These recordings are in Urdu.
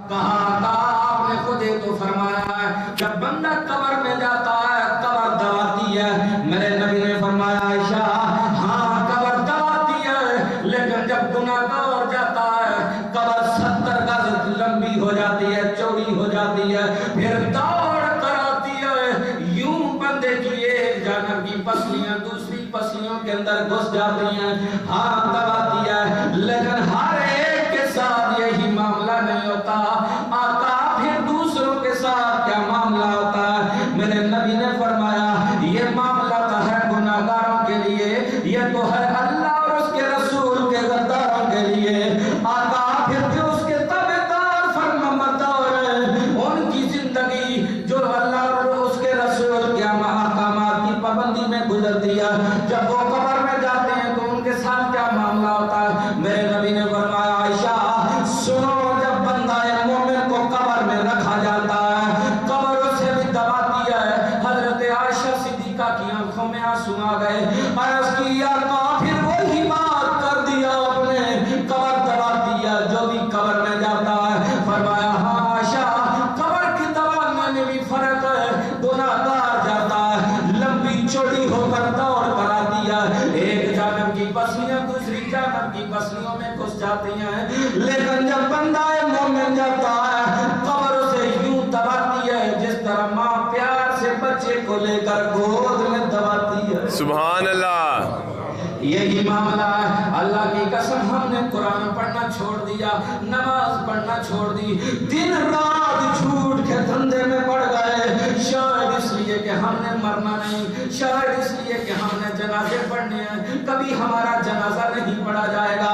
کہا تھا آپ نے خود ہی تو فرمایا ہے جب بندہ قبر میں جاتا ہے قبر دباتی ہے. میرے نبی نے فرمایا عائشہ ہاں قبر دباتی ہے لیکن جب گناہ گار جاتا ہے قبر 70 گز لمبی ہو جاتی ہے چوڑی ہو جاتی ہے پھر دوڑ کر آتی ہے یوں بندے کی ایک جانب کی پسلیاں دوسری پسلیوں کے اندر گھس جاتی ہیں. ہاں دباتی ہے لیکن ہر ایک کے ساتھ یہی معاملہ نہیں ہوتا. آقا پھر دوسروں کے ساتھ کیا معاملہ ہوتا ہے؟ میرے نبی نے فرمایا یہ معاملہ تو ہے گناہگاروں کے لیے یہ تو ہے اللہ اور اس کے رسول کے غداروں کے لیے. آقا پھر جو اس کے تابعدار فرمانبردار ہیں ان کی زندگی جو اللہ اور اس کے رسول کے احکامات کی پابندی میں گزرتی ہے جب وہ قبر میں جاتے ہیں تو ان کے ساتھ کیا معاملہ ہوتا ہے؟ میرے نبی نے فرمایا عائشہ سنو جب بندہ مومن کو قبر میں رکھا جاتا ہے قبر اسے بھی دباتی ہے. حضرت عائشہ صدیقہ کی آنکھوں میں آنسو آ گئے. عرض کی یا آقا پھر وہی بات کر دیا آپ نے قبر دباتی ہے جو بھی قبر میں جاتا ہے. فرمایا ہاں عائشہ قبر کی دبانے میں بھی فرق ہے. گناہگار جاتا ہے لمبی چوڑی ہو کر دوڑ کر آتی ہے ایک جانب کی پسلیاں دوسری جانب کی پسلیوں میں گھس جاتی ہیں لیکن جب بندہ مومن جاتا ہے قبر اسے یوں دباتی ہے جس طرح ماں پیار سے بچے کو لے کر گود میں دباتی ہے. سبحان اللہ. یہی معاملہ ہے. اللہ کی قسم ہم نے قرآن پڑھنا چھوڑ دیا نماز پڑھنا چھوڑ دی دن رات جھوٹ کے دھندے میں پڑ گئے شاید اس لیے کہ ہم نے مرنا نہیں شاید اس لیے کہ ہم نے جنازے پڑھنے ہیں کبھی ہمارا جنازہ نہیں پڑھا جائے گا.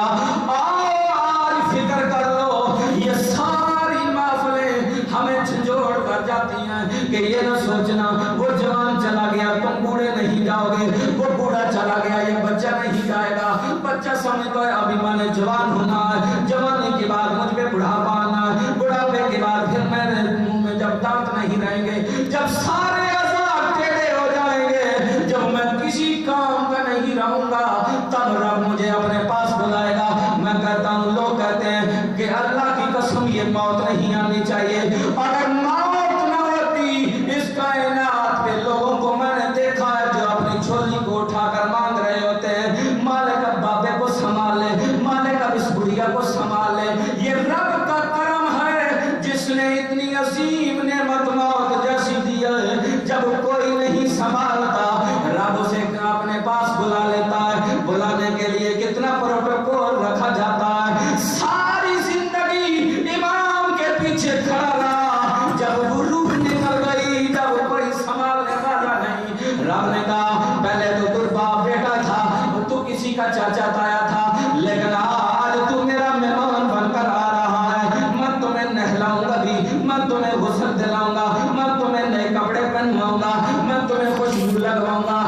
آج فکر کر لو یہ ساری محفلیں ہمیں جھنجھوڑ کر جاتی ہیں کہ یہ نہ سوچنا وہ جوان چلا گیا تم بوڑھے نہیں جاؤ گے وہ بوڑھا چلا گیا یہ بچہ نہیں جائے گا. بچہ سمجھتا ہے ابھی میں نے جوان ہونا ہے جوانی کے بعد مجھ پہ بڑھاپا آنا ہے بڑھاپے کے بعد پھر میرے منہ میں جب دانت نہیں رہیں گے جب سارے عذاب ٹیڑھے ہو جائیں گے جب میں کسی کام کا نہیں رہوں گا تب رب مجھے اپنے پاس بلائے گا. میں کہتا ہوں لوگ کہتے ہیں کہ اللہ کی قسم یہ موت نہیں آنی چاہیے. اگر موت نہ ہوتی اس کائنات پہ لوگوں کو میں نے دیکھا ہے جو اپنی جھولی کو اٹھا کر مانگ رہے ہوتے ہیں مالک اب بابے کو سنبھال لے مالک اب اس بڑھیا کو سنبھال لے. یہ رب کا کرم ہے جس نے اتنی عظیم نعمت موت جیسی دی ہے جب کوئی نہیں سنبھالتا رب اسے اپنے پاس بلا لیتا ہے. بلانے کے لیے کتنا پروٹوکول رکھا جاتا ہے. ساری زندگی امام کے پیچھے کھڑا رہا جب وہ روح نکل گئی جب کوئی سنبھالنے والا نہیں رب نے کہا پہلے تو باپ بیٹا تھا تو کسی کا چاچا تایا تھا لیکن آج تو میرا مہمان بن کر آ رہا ہے. میں تمہیں نہلاؤں گا بھی میں تمہیں غسل دلاؤں گا میں تمہیں نئے کپڑے پہنواؤں گا میں تمہیں خوشبو لگواؤں گا